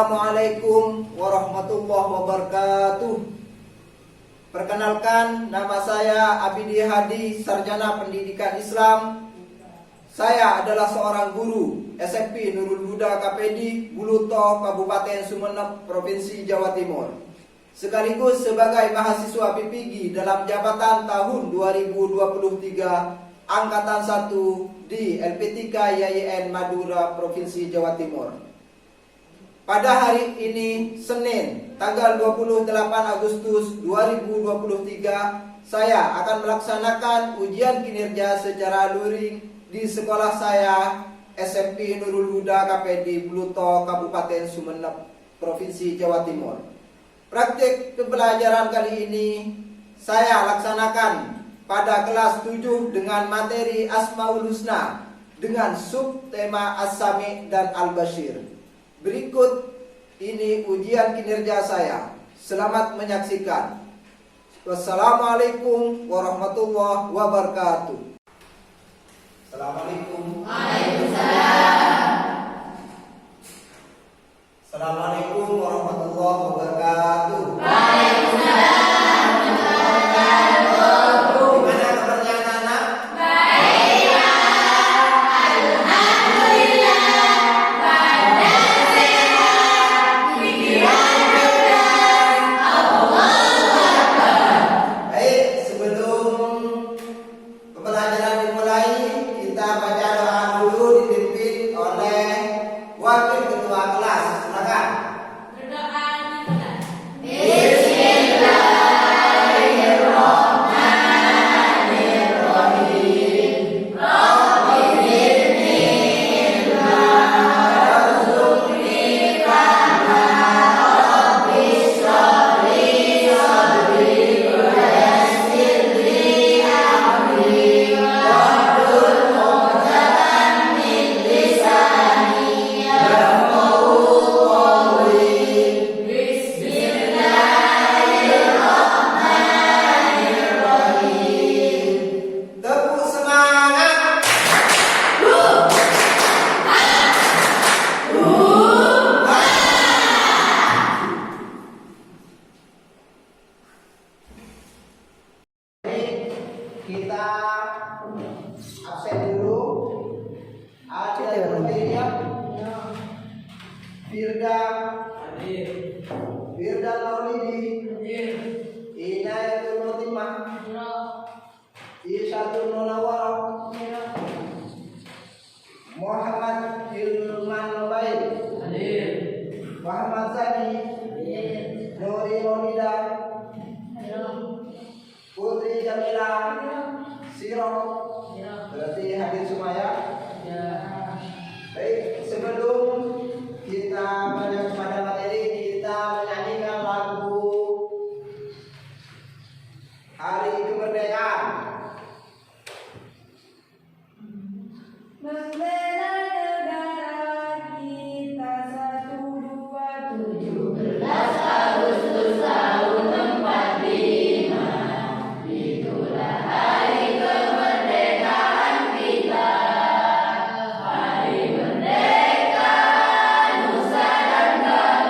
Assalamualaikum warahmatullahi wabarakatuh. Perkenalkan, nama saya Abidi Hadi, Sarjana Pendidikan Islam. Saya adalah seorang guru SMP Nurul Huda KPD Buluto, Kabupaten Sumeneb, Provinsi Jawa Timur. Sekaligus sebagai mahasiswa PPG dalam jabatan tahun 2023 Angkatan 1 di LP3 YIN Madura, Provinsi Jawa Timur. Pada hari ini, Senin, tanggal 28 Agustus 2023, saya akan melaksanakan ujian kinerja secara luring di sekolah saya, SMP Nurul Huda KPD Buluto, Kabupaten Sumeneb, Provinsi Jawa Timur. Praktik pembelajaran kali ini saya laksanakan pada kelas 7 dengan materi Asmaul Husna dengan subtema As-Sami dan Al-Bashir. Berikut ini ujian kinerja saya. Selamat menyaksikan. Wassalamualaikum warahmatullahi wabarakatuh. Assalamualaikum. Waalaikumsalam. Assalamualaikum warahmatullahi wabarakatuh. Waalaikumsalam. Gimana kabarnya anak-anak? Baik, alhamdulillah. Badan sehat, pikiran cerdas. Allahu Akbar. Baik, sebelum pembelajaran dimulai, kita baca doa dulu dipimpin oleh wakil ketua kelas. Silakan. Berdoa dimulai. Bismillahirrahmanirrahim. Rabbi zidni ilma warzuqni fahma. Rabbi shrah li sadri wa yassir li amri wahlul 'uqdatam min lisani yafqahu qawli. Bismillahirrahmanirrahim. Tepuk semangat. Kita absen dulu. Ada Firda, Firda Maulidi, Inayatul Mutimah, Isyatul Munawwarah, Muhammad Hilman Baik, Muhammad Zaki, Nuri Maulida, Putri Jamila, Siro. Berarti hadir semua ya. Baik, sebelum kita masuk pada materi, kita menyanyikan lagu Hari Kemerdekaan. Membela negara kita 17 Agustus tahun 45. Itulah hari kemerdekaan kita. Hari merdeka, nusa dan bangsa.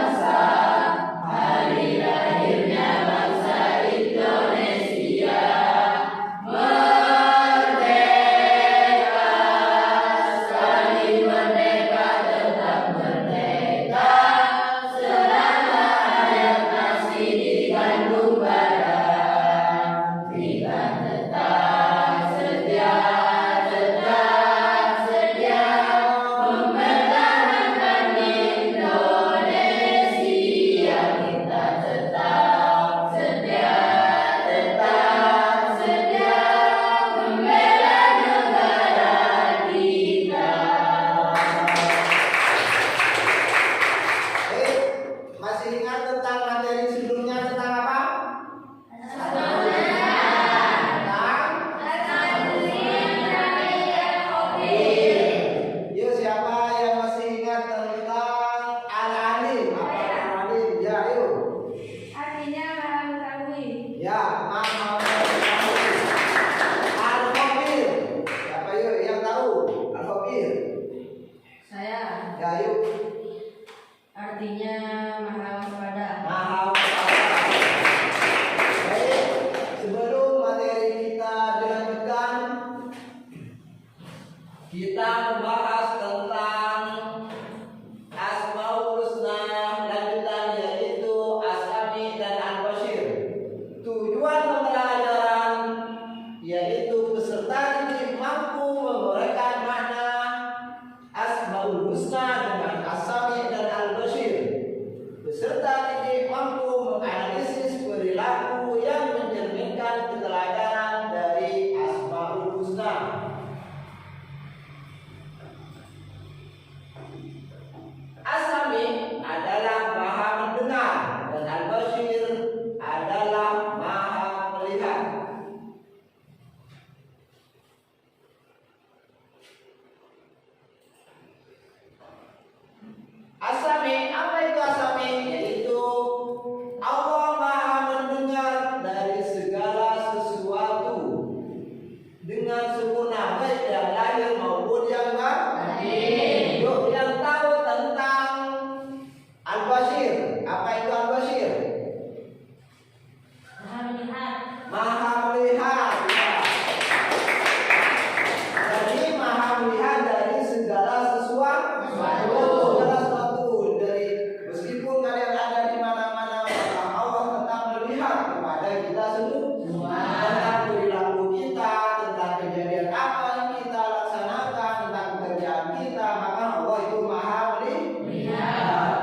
maha waspada. Maha waspada. Baik, sebelum materi kita dilanjutkan, kita membahas tentang Asmaul Husna lanjutan, yaitu As-Sami dan Al-Basir. Tujuan pembelajaran yaitu peserta didik mampu menguraikan makna Asmaul Husna dengan As-Sami dan Al-Basir. Peserta didik mampu menganalisis perilaku yang mencerminkan keteladanan dari Asmaul Husna. As-Sami adalah maha mendengar dan Al-Basir adalah maha melihat. As-Sami, apa itu As-Sami? Yaitu Allah maha mendengar dari segala sesuatu dengan sempurna, baik yang lahir maupun yang batin. Yuk, yang tahu tentang Al-Basir. Apa itu Al-Basir? Maha melihat. Maha melihat. Ya. Jadi maha melihat dari segala sesuatu. Segala sesuatu. Dari meskipun kalian ada di mana-mana, maka Allah tetap melihat kepada kita semua. Tentang perilaku kita, tentang kejadian apa yang kita laksanakan, tentang pekerjaan kita, maka Allah itu maha melihat.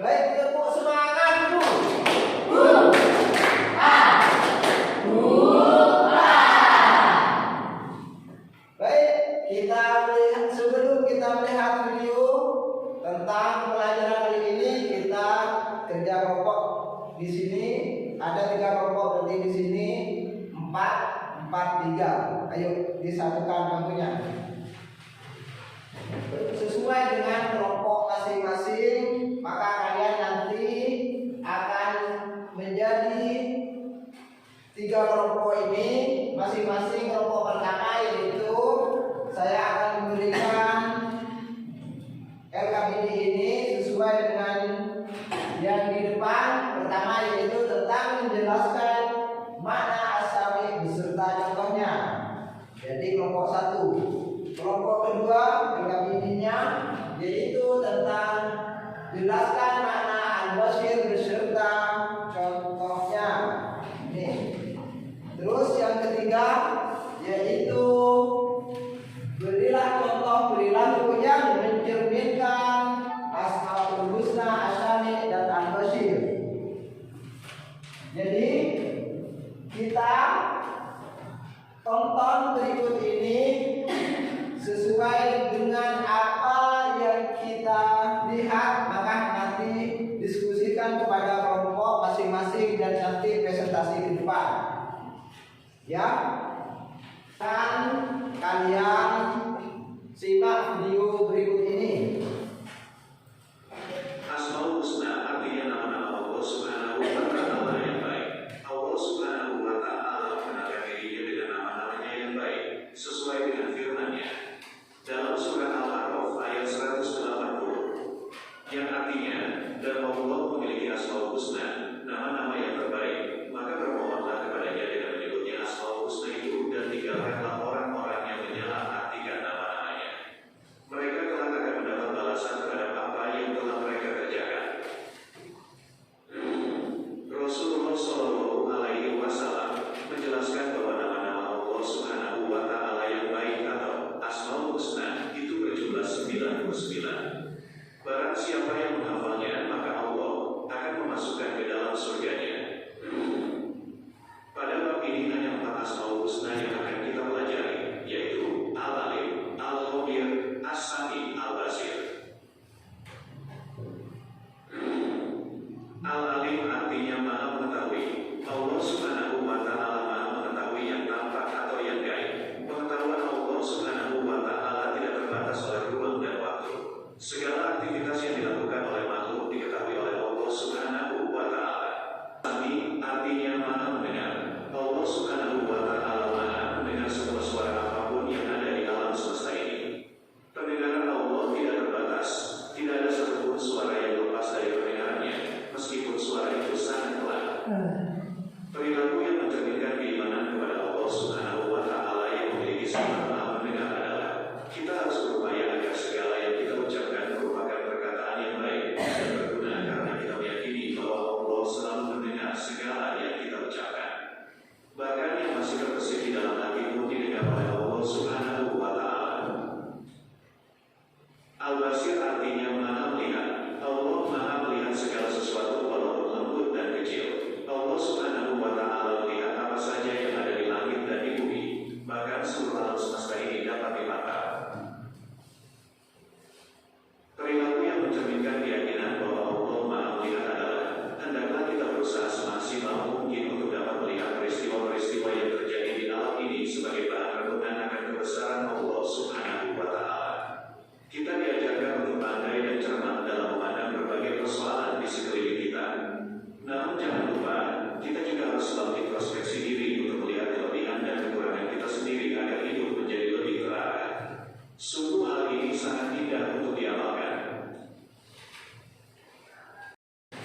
Baik, tepuk semangat dulu. Baik, kita melihat, sebelum kita melihat video tentang pelajaran kali ini, kita kerja kelompok. Di sini ada 3 kelompok, berarti di sini 4, 3. Ayo disatukan bangkunya. Sesuai dengan kelompok masing-masing, maka kalian nanti akan menjadi 3 kelompok ini. Masing-masing kelompok pertama yaitu saya akan memberikan LKPD ini sesuai dengan yang di depan. Pertama yaitu tentang menjelaskan makna As-Sami beserta contohnya. Jadi kelompok 1. Kelompok kedua LKPD-nya yaitu tentang jelaskan makna Al-Basir beserta contohnya. Ini. Terus yang ketiga yaitu berilah contoh perilaku yang mencerminkan Asmaul Husna, As-Sami dan Al-Basir. Jadi kita tonton berikut ini sesuai dengan apa yang kita lihat, maka nanti diskusikan kepada kelompok masing-masing dan nanti presentasi di depan. Ya, kan kalian simak video berikut ini. Asmaul Husna artinya nama-nama Allah Subhanahu wa Ta'ala yang baik. Allah Subhanahu wa Ta'ala mengenalkan dirinya dengan nama-namanya yang baik sesuai dengan firman-Nya dalam surat Al-A'raf ayat 180, yang artinya, dan Allah memiliki Asmaul Husna, nama-nama yang terbaik, maka bermohonlah kepadanya dengan menyebutnya Asmaul Husna itu, dan tinggalkanlah orang-orang yang menyalahartikan nama-namanya. Mereka kelak akan mendapat balasan terhadap apa yang telah mereka kerjakan. Rasulullah Shallallahu Alaihi Wasallam menjelaskan bahwa nama-nama Allah Subhanahu wa Ta'ala yang baik atau Asmaul Husna itu berjumlah 99. Barang siapa yang menghafalnya, maka Allah akan memasukkan ke dalam surganya. Pada bab ini hanya 4 Asmaul Husna yang akan kita pelajari, yaitu Al-Alim, Al-Khabir, As-Sami, Al-Basir. Al-Alim artinya maha mengetahui. Allah Subhanahu wa Ta'ala maha mengetahui yang tampak atau yang gaib. Pengetahuan Allah Subhanahu wa Ta'ala tidak terbatas oleh ruang dan waktu. Segala aktivitas yang dilakukan oleh makhluk diketahui oleh Allah Subhanahu wa Ta'ala. Sami artinya maha mendengar. Allah Subhanahu wa Ta'ala maha mendengar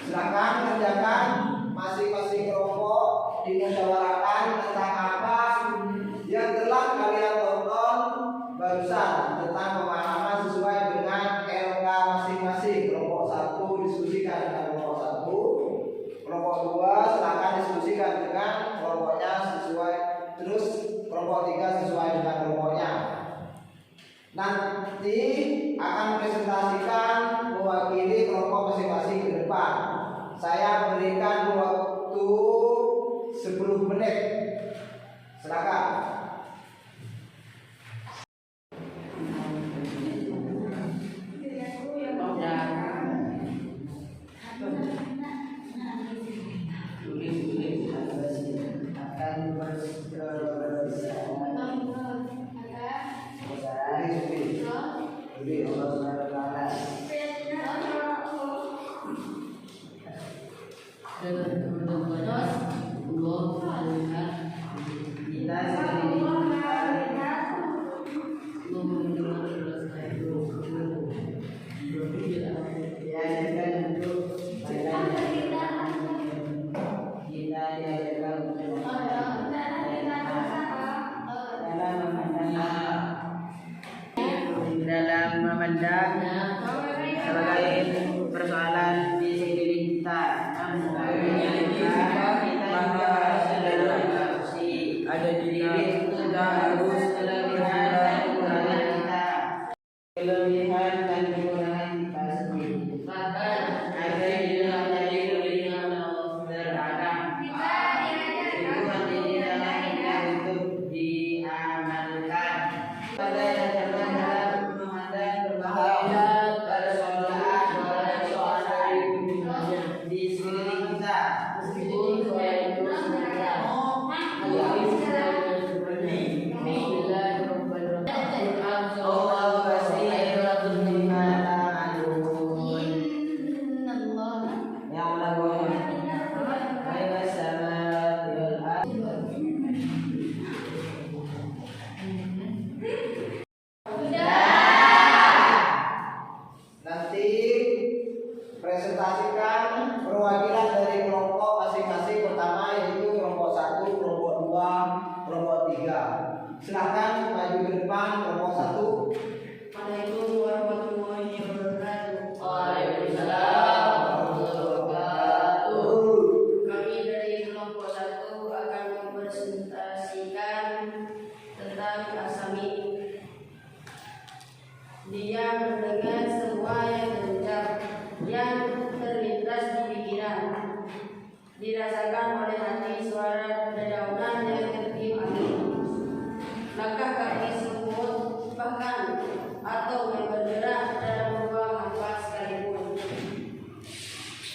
Silakan kerjakan masing-masing kelompok, dimusyawarahkan tentang apa yang telah kalian tonton barusan tentang pemahaman sesuai dengan LK masing-masing. Kelompok 1 diskusikan dengan kelompok 1, kelompok 2 silakan diskusikan dengan kelompoknya sesuai, terus kelompok 3 sesuai dengan kelompoknya. Nanti akan presentasikan mewakili kelompok masing-masing ke depan. Saya berikan waktu 10 menit. Silakan. Dalam memandang sebagai persoalan di sekeliling kita, ada diri kita harus kelebihan dan kekurangan kita, kelebihan dan kekurangan kita sendiri. Ada juga menjadi kelebihan terkadang itu tidak kita untuk diamalkan. Pada dasarnya dalam memandang berbahagia persoalan di sekeliling kita, meskipun Allah pasti yang lakukan baiklah sama Nanti presentasikan perwakilan dari kelompok masing-masing, pertama yaitu kelompok 1, kelompok 2, kelompok 3. Silakan maju ke depan kelompok 1. Assalamualaikum warahmatullahi wabarakatuh. Waalaikumsalam warahmatullahi wabarakatuh. Kami dari kelompok 1 akan mempresentasikan tentang asami. Dia mendengar semua yang terucap, yang terlintas di pikiran, dirasakan oleh hati suara dedaunan yang tertiup angin. Langkah kaki semut bahkan atau yang bergerak dalam ruang hampa sekalipun.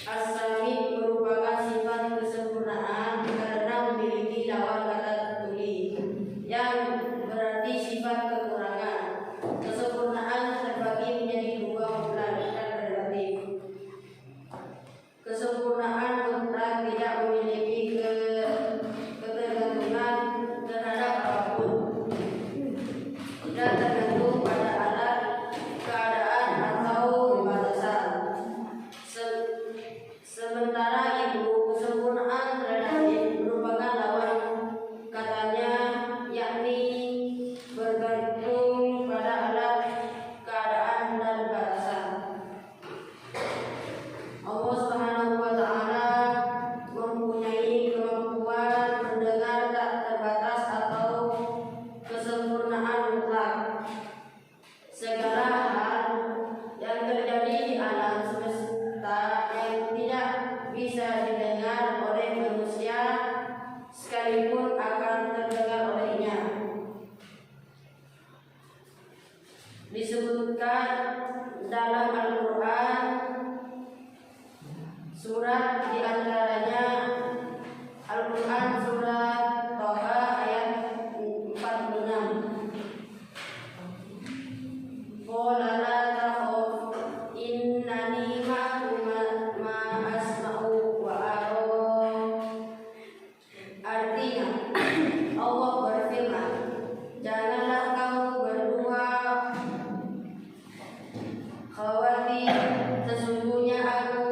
As-Sami merupakan sifat kesempurnaan karena memiliki lawan kata tertuli yang berarti sifat kekurangan. Kesempurnaan terbagi menjadi dua mutlak dan relatif. Kesempurnaan mutlak tidak memiliki ketergantungan terhadap apapun. Tidak tergantung pada alat, keadaan atau batasan. Sementara itu kesempurnaan relatif merupakan lawan katanya, yakni bergantung pada alat, keadaan dan batasan. Allah Subhanahu wa taala mempunyai kemampuan mendengar tak terbatas atau kesempurnaan mutlak. Segala hal yang terjadi di alam semesta yang tidak bisa didengar oleh manusia sekalipun akan terdengar olehnya. Disebutkan dalam Al-Quran surat diantaranya Al-Quran surat Toha ayat 46. Qala la takhaf innani ma'akum ma asma'u wa ara. Artinya Allah berfirman, janganlah kamu berdua khawatir, sesungguhnya aku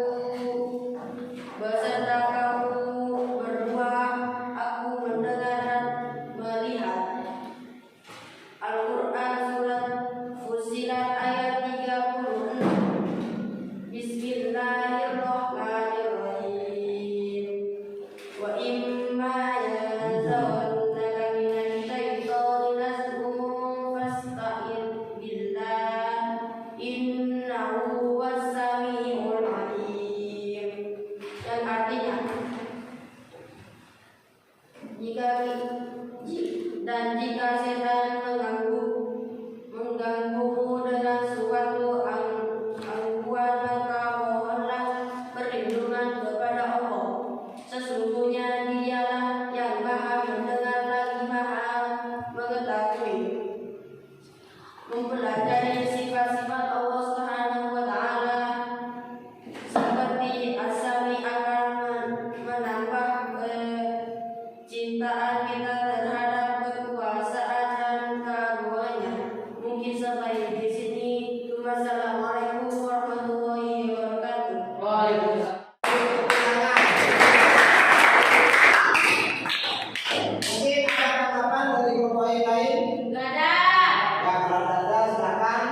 Mungkin ada tanggapan dari kelompok yang lain? Nggak ada. Ya, kalau ada silakan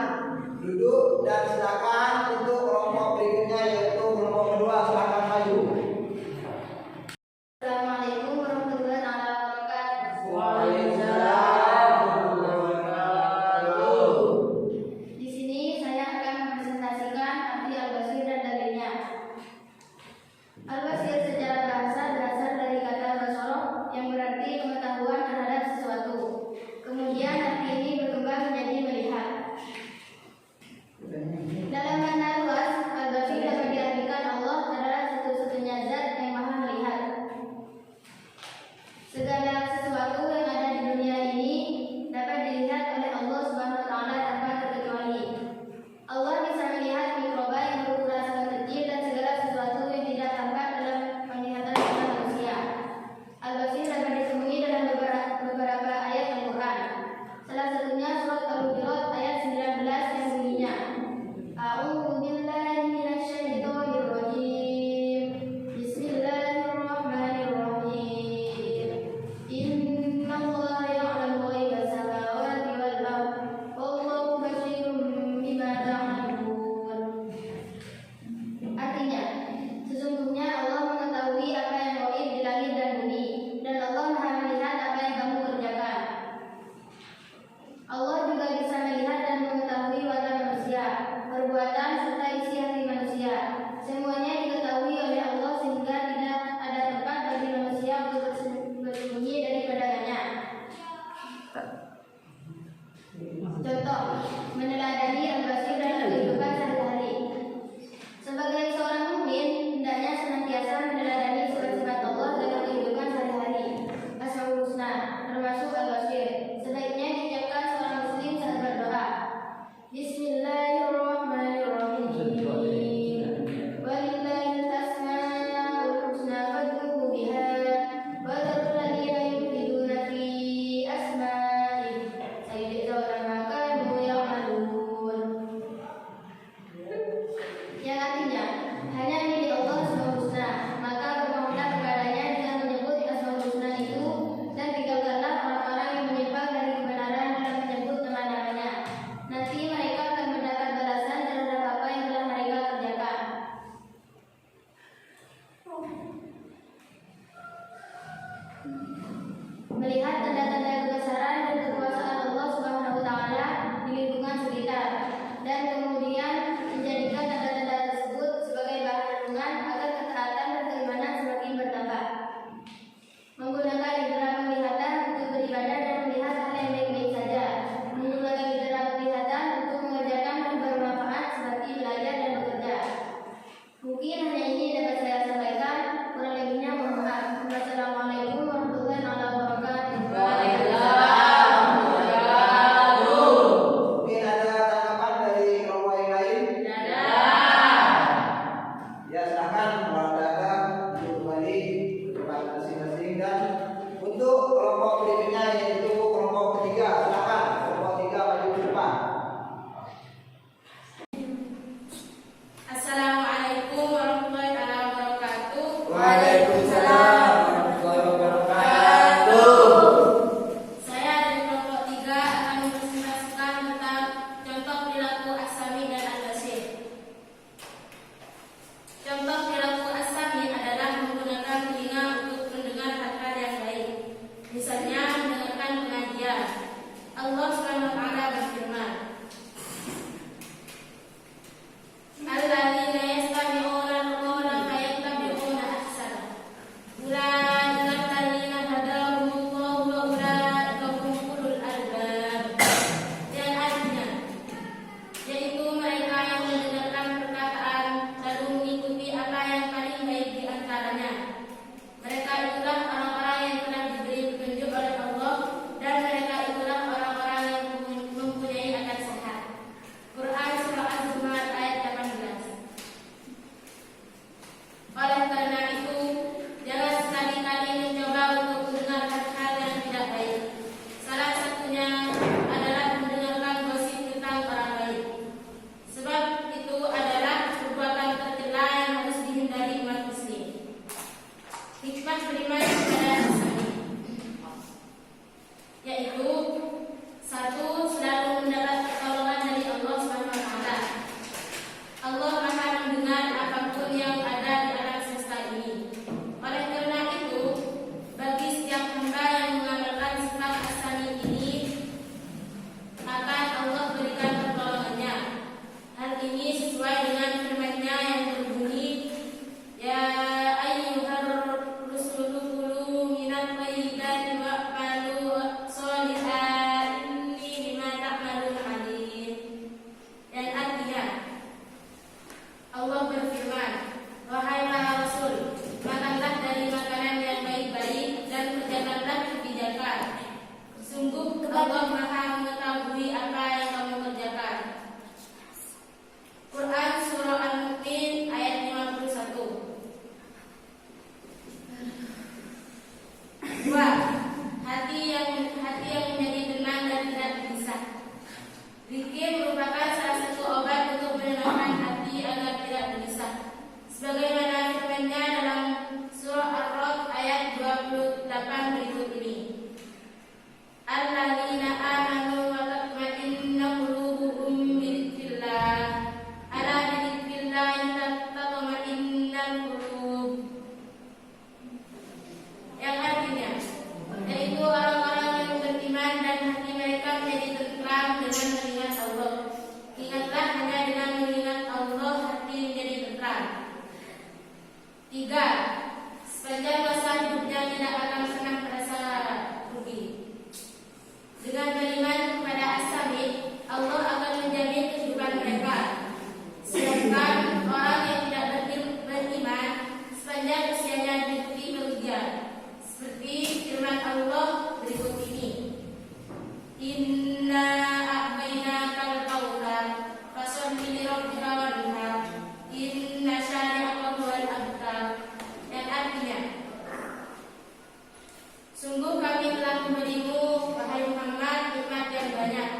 duduk dan silakan untuk kelompok berikutnya yaitu kelompok kedua silakan maju. Assalamualaikum warahmatullahi wabarakatuh. Waalaikumsalam warahmatullahi wabarakatuh. Di sini saya akan mempresentasikan arti al-basir dan dalilnya. Al-basir secara bahasa berasal dari kata basoroh yang berarti pengetahuan terhadap sesuatu. Kemudian arti ini berkembang menjadi melihat. Dalam makna luas, al-basir dapat diartikan Allah adalah satu-satunya zat yang maha melihat. Segala sesuatu yang ada di dunia ini dapat dilihat oleh Allah Subhanahu wa taala tanpa terkecuali. Allah bisa melihat mikroba yang berukuran sangat kecil dan segala sesuatu yang tidak tampak dalam penglihatan mata manusia. Al-Basir dapat ditemui dalam beberapa ayat Al-Quran. Salah satunya surat Al-Hujurat ayat 19 yang bunyinya, A'udzu billahi minasyaitonir rajim. Bismillahirrahmanirrahim. Innallaha ya'lamu ghaibas samawati wal ardh. Wallahu basirun bima ta'malun. Artinya, sesungguhnya Allah mengetahui apa yang gaib di langit dan bumi, dan Allah Maha melihat apa yang kamu kerjakan. Allah juga bisa melihat dan mengetahui watak manusia, perbuatan serta isi hati manusia. Semuanya diketahui oleh Allah sehingga tidak ada tempat bagi manusia untuk bersembunyi dari pandangannya. Contoh, meneladani al-basir dalam kehidupan sehari-hari. Sebagai seorang mukmin, hendaknya senantiasa meneladani sifat-sifat Allah dalam kehidupan sehari-hari. Asmaul Husna, termasuk al-basir, sebaiknya diucapkan seorang muslim saat berdoa. Bismillahirrahmanirrahim. Walillahil asmaul husna fad'uhu biha wa dharul ladzina yulhiduna fi asma'ihi sayajzawna ma kanu ya'malun. Yang artinya, hanya milik Allah Asmaul Husna, maka bermohonlah kepadanya dengan menyebut Asmaul Husna itu, dan tinggalkanlah orang-orang yang menyimpang dari kebenaran dalam menyebut nama-namanya. Nanti mereka akan mendapat balasan terhadap apa yang telah mereka kerjakan. Melihat tanda-tanda kebesaran dan kekuasaan Allah Subhanahu wa taala di lingkungan sekitar, dan kemudian menjadikan tanda-tanda tersebut sebagai bahan renungan agar ketaatan dan keimanan semakin bertambah. Menggunakan indera penglihatan untuk beribadah dan melihat hal yang baik-baik saja. Menggunakan indera penglihatan untuk mengerjakan hal bermanfaat seperti belajar dan bekerja. Mungkin hanya ini dapat saya sampaikan. Kurang lebihnya mohon maaf. Wassalamualaikum warahmatullahi wabarakatuh. Waalaikumsalam warahmatullahi wabarakatuh. Mungkin ada tanggapan dari kelompok yang lain? Ada. Ya silakan kalau ada untuk kembali ke tempat masing-masing dan untuk kelompok berikutnya yaitu kelompok ketiga silakan kelompok tiga maju ke depan. Assalamualaikum warahmatullahi wabarakatuh. Waalaikumsalam warahmatullahi wabarakatuh. Saya dari kelompok 3 akan mempresentasikan tentang contoh perilaku as-sami dan al-basir. Contoh perilaku as-sami adalah menggunakan telinga untuk mendengar hal-hal yang baik. Misalnya mendengarkan pengajian. Allah Subhanahu wa taala berfirman, Alladzina yastami'una al-qawla fayattabi'una ahsana. Ulaika alladzina hadahumullahu wa ulaika hum ulul albab. Dan artinya, yaitu mereka yang mendengarkan perkataan lalu mengikuti apa yang paling baik di antaranya. Mereka itulah orang-orang yang telah diberi petunjuk oleh Allah, dan mereka itulah orang-orang yang mempunyai akal sehat. Quran Surah Az-Zumar ayat 18. Oleh karena itu, jangan sekali-kali mencoba untuk mendengar hal-hal yang tidak baik. Salah satunya adalah mendengarkan gosip tentang orang lain. Sebab itu adalah perbuatan tercela yang harus dihindari. minal qulub, yang artinya yaitu orang-orang yang beriman dan hati mereka menjadi tentram dengan mengingat Allah. Ingatlah hanya dengan mengingat Allah hati menjadi tentram. 3. Sepanjang masa hidupnya tidak akan senang merasa rugi. Dengan beriman kepada As-Sami, Allah akan menjamin kehidupan mereka. Sedangkan orang yang tidak beriman sepanjang usianya diberi kerugian. Seperti firman Allah berikut ini. Inna a'tainakal kautsar fasholli li rabbika wanhar inna syani'aka huwal abtar. Yang artinya, sungguh kami telah memberimu wahai Muhammad nikmat yang banyak,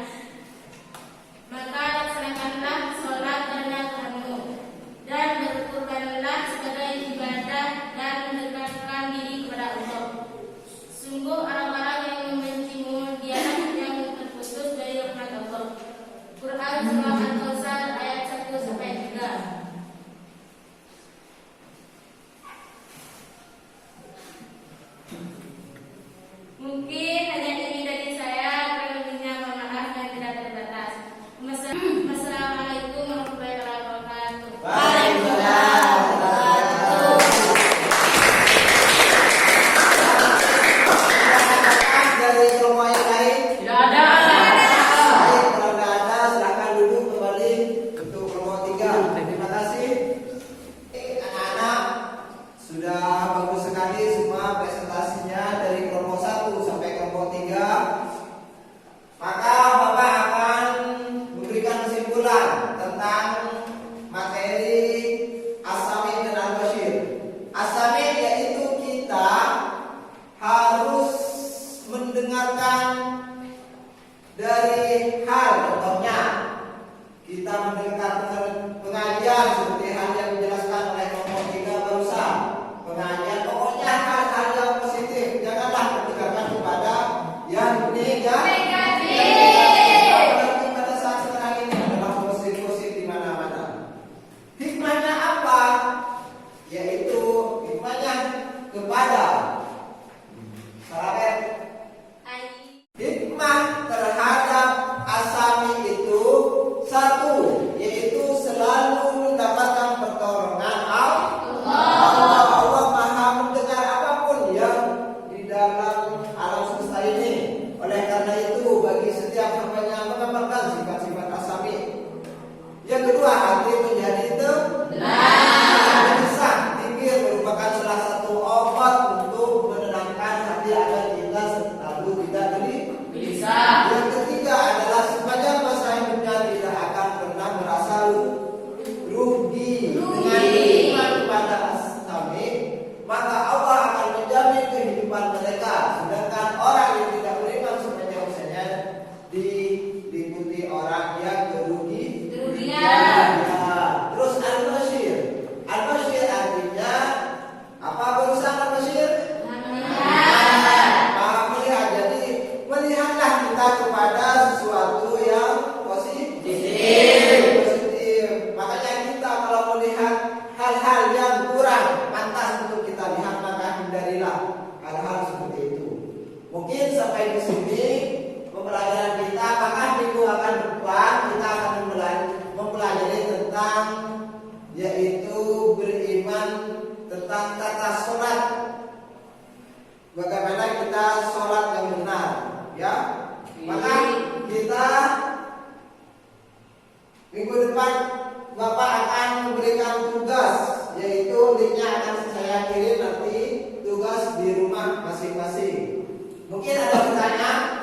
maka laksanakanlah sholat karena Tuhanmu dan berkurbanlah sebagai ibadah dan mendekatkan diri kepada Allah. Sungguh orang-orang yang membencimu dialah yang terputus dari rahmat Allah. Quran surah Al-Kautsar ayat 1-3. Mungkin hanya ini dari saya, kurang lebihnya mohon maaf dan tidak terbatas. Wassalamualaikum warahmatullahi wabarakatuh. Waalaikumsalam. Dari kelompok yang lain? Tidak ada. Baik, kalau nggak ada, silakan duduk kembali untuk kelompok 3. Terima kasih. Anak-anak, sudah bagus sekali semua presentasinya dari kelompok 1 sampai kelompok 3. Maka Bapak akan memberikan kesimpulan tentang materi As-Sami dan Al-Basyir. As-Sami yaitu kita harus mendengarkan dari hal, contohnya kita mendengar pengajian seperti hal yang dijelaskan oleh kelompok 3 barusan. Pengajian pokoknya hal-hal yang positif, janganlah mendengarkan kepada yang negatif. Apalagi pada saat sekarang ini adalah positif di mana-mana. Hikmahnya apa? Yaitu hikmahnya kepada sahabat. Hikmah terhadap As-Sami itu 1, yaitu selalu mendapatkan pertolongan Allah. Allah Maha mendengar apapun yang di dalam alam semesta ini. Oleh karena itu bagi setiap hambanya mengamalkan sifat-sifat As-Sami. Yang kedua, hati menjadi tenang. Zikir merupakan salah satu obat untuk menenangkan hati agar kita selalu tidak gelisah. Yang ketiga adalah sepanjang masa hidupnya tidak akan pernah merasa rugi. Dengan iman kepada As-Sami, maka Allah akan menjamin kehidupan mereka. Sedangkan orang yang tidak beriman sepanjang usianya diliputi orang yang kerugian. Ya. Terus Al-Basyir. Al-Basyir artinya apa barusan Al-Basyir? Melihat. Jadi melihatlah kita kepada sesuatu yang positif. Makanya kita kalau melihat hal-hal yang kurang pantas untuk kita lihat, maka hindarilah hal-hal seperti itu. Mungkin sampai di sini pembelajaran kita, maka minggu akan depan kita akan mempelajari tentang yaitu beriman tentang tata sholat. Bagaimana kita sholat yang benar, ya? Maka kita minggu depan Bapak akan memberikan tugas, yaitu linknya akan saya kirim nanti tugas di rumah masing-masing. Mungkin ada pertanyaan?